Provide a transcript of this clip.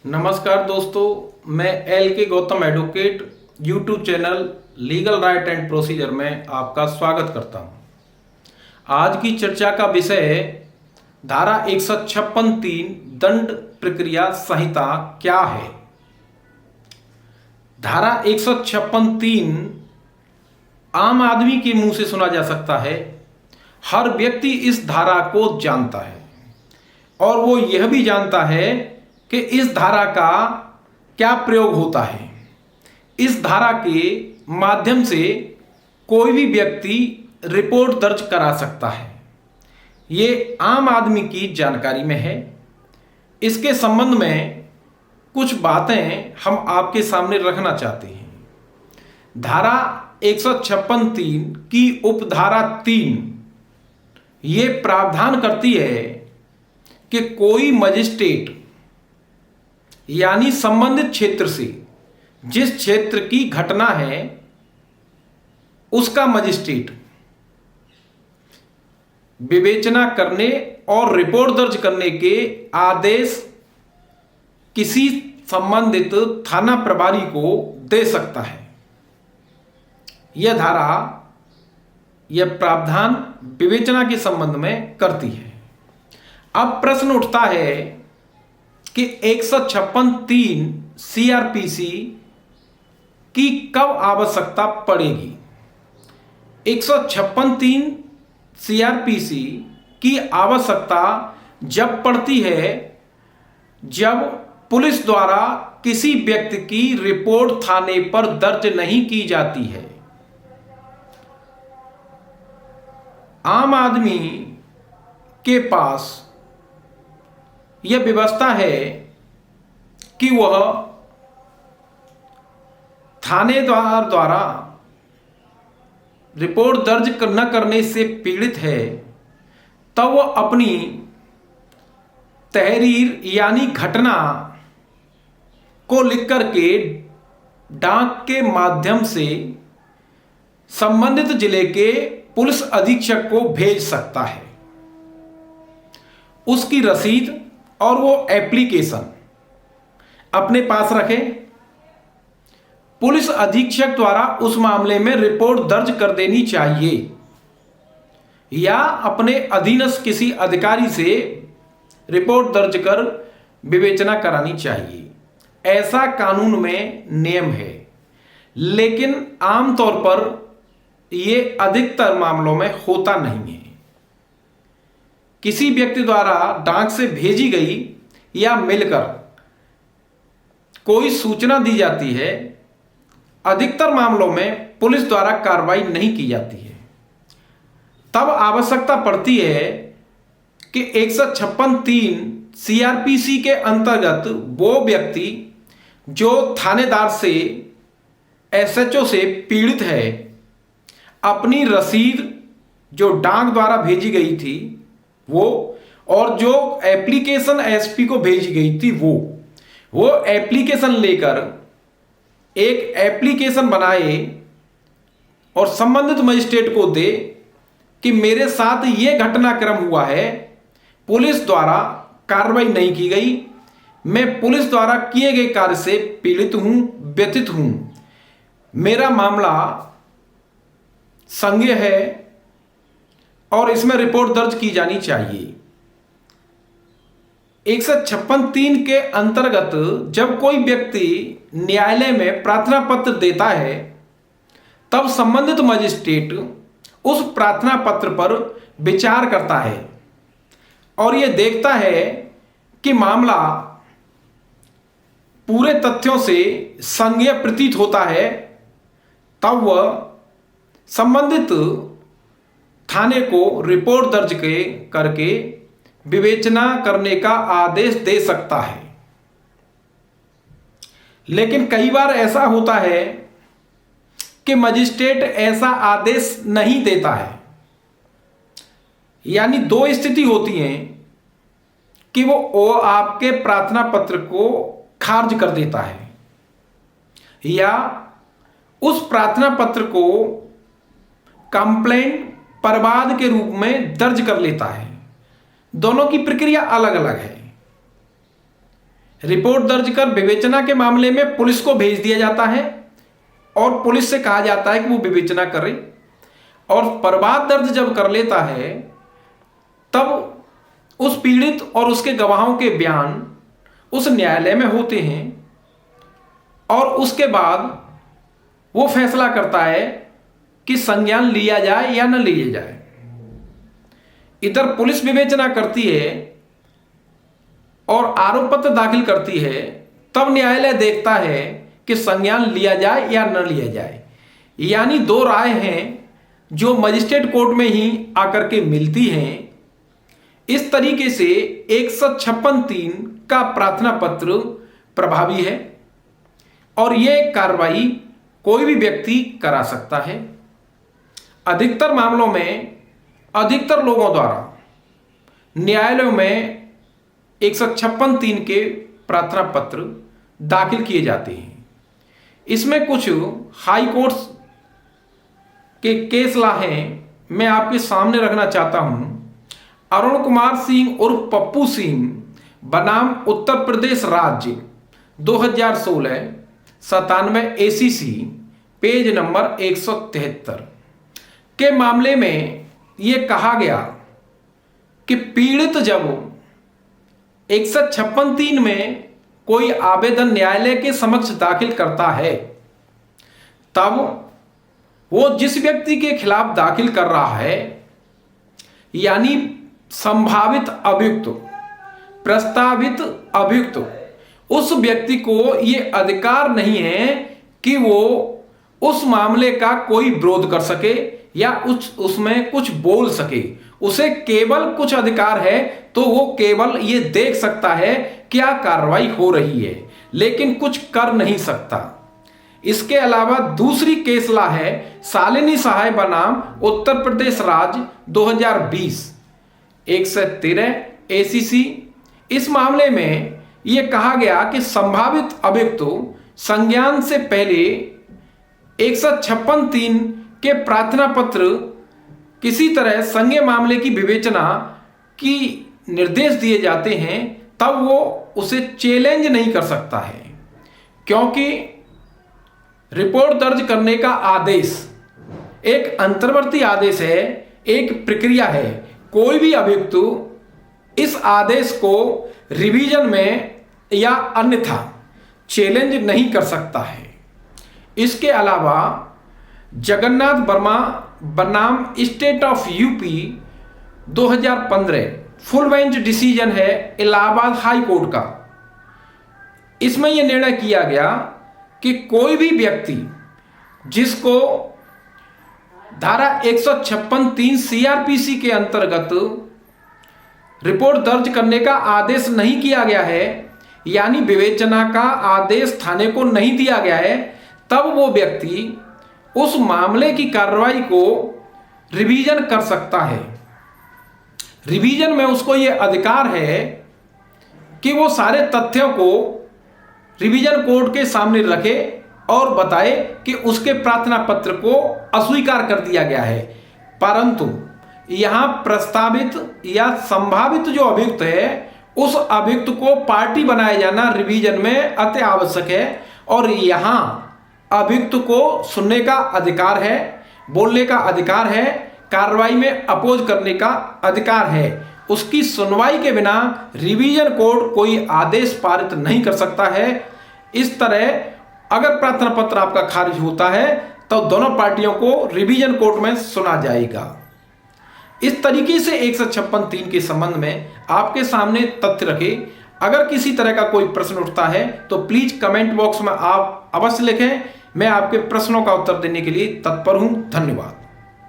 नमस्कार दोस्तों, मैं एल के Gautam advocate YouTube channel legal right and procedure में आपका स्वागत करता हूं। आज की चर्चा का विषय है धारा 156(3) दंड प्रक्रिया संहिता क्या है। धारा 156(3) आम आदमी के मुंह से सुना जा सकता है। हर व्यक्ति इस धारा को जानता है और वो यह भी जानता है कि इस धारा का क्या प्रयोग होता है। इस धारा के माध्यम से कोई भी व्यक्ति रिपोर्ट दर्ज करा सकता है। ये आम आदमी की जानकारी में है। इसके संबंध में कुछ बातें हम आपके सामने रखना चाहते हैं। धारा 156(3) की उपधारा 3 ये प्रावधान करती है कि कोई मजिस्ट्रेट यानी संबंधित क्षेत्र से जिस क्षेत्र की घटना है उसका मजिस्ट्रेट विवेचना करने और रिपोर्ट दर्ज करने के आदेश किसी संबंधित थाना प्रभारी को दे सकता है। यह प्रावधान विवेचना के संबंध में करती है। अब प्रश्न उठता है कि 156(3) सीआरपीसी की कब आवश्यकता पड़ेगी। 156(3) सीआरपीसी की आवश्यकता जब पड़ती है जब पुलिस द्वारा किसी व्यक्ति की रिपोर्ट थाने पर दर्ज नहीं की जाती है। आम आदमी के पास यह व्यवस्था है कि वह थानेदार द्वारा रिपोर्ट दर्ज न करने से पीड़ित है, तब वह अपनी तहरीर यानी घटना को लिख करके डाक के माध्यम से संबंधित जिले के पुलिस अधीक्षक को भेज सकता है। उसकी रसीद और वो एप्लीकेशन अपने पास रखें। पुलिस अधीक्षक द्वारा उस मामले में रिपोर्ट दर्ज कर देनी चाहिए या अपने अधीनस्थ किसी अधिकारी से रिपोर्ट दर्ज कर विवेचना करानी चाहिए। ऐसा कानून में नियम है, लेकिन आमतौर पर यह अधिकतर मामलों में होता नहीं है। किसी व्यक्ति द्वारा डाक से भेजी गई या मिलकर कोई सूचना दी जाती है, अधिकतर मामलों में पुलिस द्वारा कार्रवाई नहीं की जाती है। तब आवश्यकता पड़ती है कि 156(3) सीआरपीसी के अंतर्गत वो व्यक्ति जो थानेदार से एसएचओ से पीड़ित है अपनी रसीद जो डाक द्वारा भेजी गई थी वो और जो एप्लीकेशन एसपी को भेजी गई थी वो एप्लीकेशन लेकर एक एप्लीकेशन बनाए और संबंधित मजिस्ट्रेट को दे कि मेरे साथ ये घटनाक्रम हुआ है, पुलिस द्वारा कार्रवाई नहीं की गई, मैं पुलिस द्वारा किए गए कार्य से पीड़ित हूं, व्यथित हूं, मेरा मामला संज्ञेय है और इसमें रिपोर्ट दर्ज की जानी चाहिए। 156(3) के अंतर्गत जब कोई व्यक्ति न्यायालय में प्रार्थना पत्र देता है तब संबंधित मजिस्ट्रेट उस प्रार्थना पत्र पर विचार करता है और यह देखता है कि मामला पूरे तथ्यों से संज्ञेय प्रतीत होता है, तब वह संबंधित थाने को रिपोर्ट दर्ज करके विवेचना करने का आदेश दे सकता है। लेकिन कई बार ऐसा होता है कि मजिस्ट्रेट ऐसा आदेश नहीं देता है, यानी दो स्थिति होती हैं कि वो आपके प्रार्थना पत्र को खारिज कर देता है या उस प्रार्थना पत्र को कंप्लेंट परिवाद के रूप में दर्ज कर लेता है। दोनों की प्रक्रिया अलग अलग है। रिपोर्ट दर्ज कर विवेचना के मामले में पुलिस को भेज दिया जाता है और पुलिस से कहा जाता है कि वो विवेचना करे। और परिवाद दर्ज जब कर लेता है तब उस पीड़ित और उसके गवाहों के बयान उस न्यायालय में होते हैं और उसके बाद वो फैसला करता है कि संज्ञान लिया जाए या न लिया जाए। इधर पुलिस विवेचना करती है और आरोप पत्र दाखिल करती है, तब न्यायालय देखता है कि संज्ञान लिया जाए या न लिया जाए। यानी दो राय हैं जो मजिस्ट्रेट कोर्ट में ही आकर के मिलती हैं। इस तरीके से 156(3) का प्रार्थना पत्र प्रभावी है और यह कार्रवाई कोई भी व्यक्ति करा सकता है। अधिकतर मामलों में अधिकतर लोगों द्वारा न्यायालयों में 156(3) के प्रार्थना पत्र दाखिल किए जाते हैं। इसमें कुछ हाई कोर्ट्स के केस ला हैं, मैं आपके सामने रखना चाहता हूं। अरुण कुमार सिंह उर्फ पप्पू सिंह बनाम उत्तर प्रदेश राज्य 2016 97 ACC पेज नंबर 173 के मामले में यह कहा गया कि पीड़ित जब 156(3) में कोई आवेदन न्यायालय के समक्ष दाखिल करता है, तब वो जिस व्यक्ति के खिलाफ दाखिल कर रहा है, यानी संभावित अभियुक्त, प्रस्तावित अभियुक्त, उस व्यक्ति को यह अधिकार नहीं है कि वो उस मामले का कोई विरोध कर सके या उसमें कुछ बोल सके। उसे केवल कुछ अधिकार है तो वो केवल ये देख सकता है क्या कार्रवाई हो रही है, लेकिन कुछ कर नहीं सकता। इसके अलावा दूसरी केस ला है शालिनी सहाय बनाम उत्तर प्रदेश राज्य 2020 113 ACC। इस मामले में यह कहा गया कि संभावित अभियुक्त संज्ञान से पहले 156(3) के प्रार्थना पत्र किसी तरह संज्ञेय मामले की विवेचना की निर्देश दिए जाते हैं, तब वो उसे चैलेंज नहीं कर सकता है, क्योंकि रिपोर्ट दर्ज करने का आदेश एक अंतर्वर्ती आदेश है, एक प्रक्रिया है। कोई भी अभियुक्त इस आदेश को रिवीजन में या अन्यथा चैलेंज नहीं कर सकता है। इसके अलावा जगन्नाथ वर्मा बनाम state of UP 2015 full bench decision है इलाहाबाद हाई कोर्ट का। इसमें यह निर्णय किया गया कि कोई भी व्यक्ति जिसको धारा 156(3) CRPC के अंतर्गत रिपोर्ट दर्ज करने का आदेश नहीं किया गया है, यानी विवेचना का आदेश थाने को नहीं दिया गया है, तब वो व्यक्ति उस मामले की कार्रवाई को रिवीजन कर सकता है। रिवीजन में उसको यह अधिकार है कि वो सारे तथ्यों को रिवीजन कोर्ट के सामने रखे और बताए कि उसके प्रार्थना पत्र को अस्वीकार कर दिया गया है। परंतु यहां प्रस्तावित या संभावित जो अभियुक्त है, उस अभियुक्त को पार्टी बनाया जाना रिवीजन में अति आवश्यक है और यहां अभियुक्त को सुनने का अधिकार है, बोलने का अधिकार है, कार्रवाई में अपोज करने का अधिकार है। उसकी सुनवाई के बिना रिवीजन कोर्ट कोई आदेश पारित नहीं कर सकता है। इस तरह अगर प्रार्थना पत्र आपका खारिज होता है तो दोनों पार्टियों को रिवीजन कोर्ट में सुना जाएगा। इस तरीके से 156(3) के संबंध में आपके सामने तथ्य रखे। अगर किसी तरह का कोई प्रश्न उठता है तो प्लीज कमेंट बॉक्स में आप अवश्य लिखें। मैं आपके प्रश्नों का उत्तर देने के लिए तत्पर हूं। धन्यवाद।